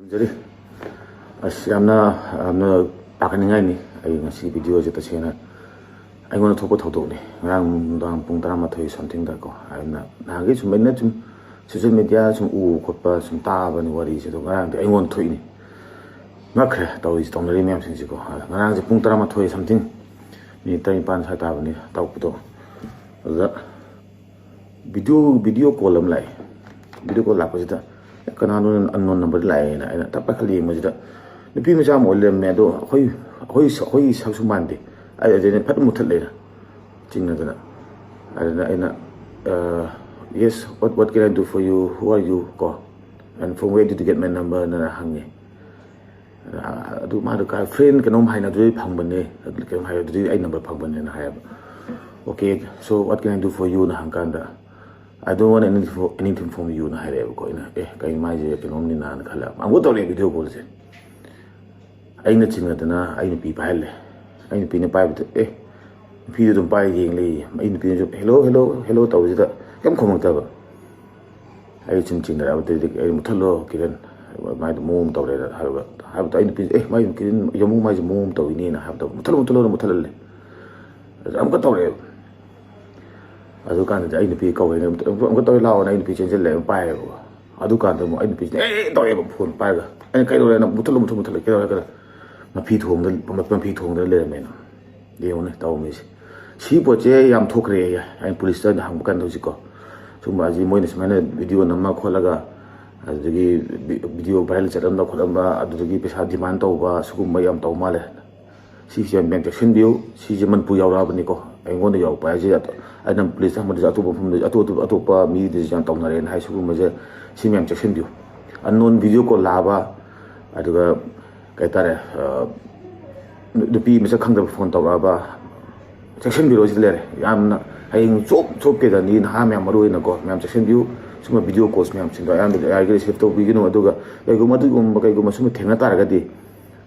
Jadi, asyamna amna pakaningani ay ngasi video je tasena ay ngona thopo thodo ni ngang dang pung tara ma thoi something da ko ayna nagi sum mena sum social media sum u khotpa sum ta ba ni wari je do ngang de ay ngon thoi ni makre taw is tong ri myam sing ji ko ngang je pung tara ma thoi something ni tai pan sa ta ba ni taw pu do da video call am lai video call la ko jita kanano unknown number lai na ina tappa khali majida nupi macha mo le me do hoi sa su mande ai de phat muthal le na chingna da na ina yes what can I do for you, who are you ko, and from where did you get my number na hangi adu ma do ka friend kanom hai na du phang ban ne kanom hai du ai number phang ban ne na hai okay, so what can I do for you na hangkanda I don't want anything from you na hai ko ina kai mai je kanom ni na khala am go to le video call je ai na chinga dana ai ni pi pai le ai ni pi ne pai bu pi de dum pai yeng le ai ni pi jo hello taw ji da kam khomang ta ba ai chin chin da ba de ai muthalo kiran mai mum taw le ha ba ai ni pi mai kiran yamu mai mum taw ni na ha ba muthalo le am ko taw le adu kan da ai ni pi kaw le am ko taw lao na ai ni pi chen chen le pai ko adu kan da mo ai ni pi taw e ba phun pai ga ai kai do le na muthalo ke do ka ma pi thong da le me na de on taw mi si po che yam thok re ya ai police ta hang kan do ji ko sumba ji moi ne samane video na ma kholaga adu gi video viral chatam da kholam ba adu gi pesa demand taw ba sugum ba yam taw ma le si je mek action dio si je man pu yaw ra ba ni ko ai ngon da yaw pa ji ai nam police ha ma da atu ba phum da atu pa mi de jan taw na ren hai sugum ma je si mek action dio unknown video ko la ba adu ga kai tare nupi misa khangda phone taw ba section biro ji le yamna haing chop ke da ni ha myam maru na ko myam section view suma video calls myam chin da yam da ai save to bi gino aduga kai go madu gum kai go masuma thengna tar ga di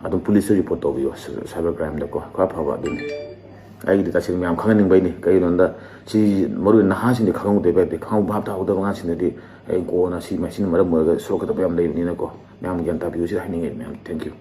adum police report to bio cyber crime da ko ka pha ba din ai di ta sin myam khang ning bai ni kai non da si maru na ha sin de khang de ba de khang bhap ta da nga sin de ai ko na si machine maram ga so ka da yam dai ni na ko myam gyan ta view si ha ning myam thank you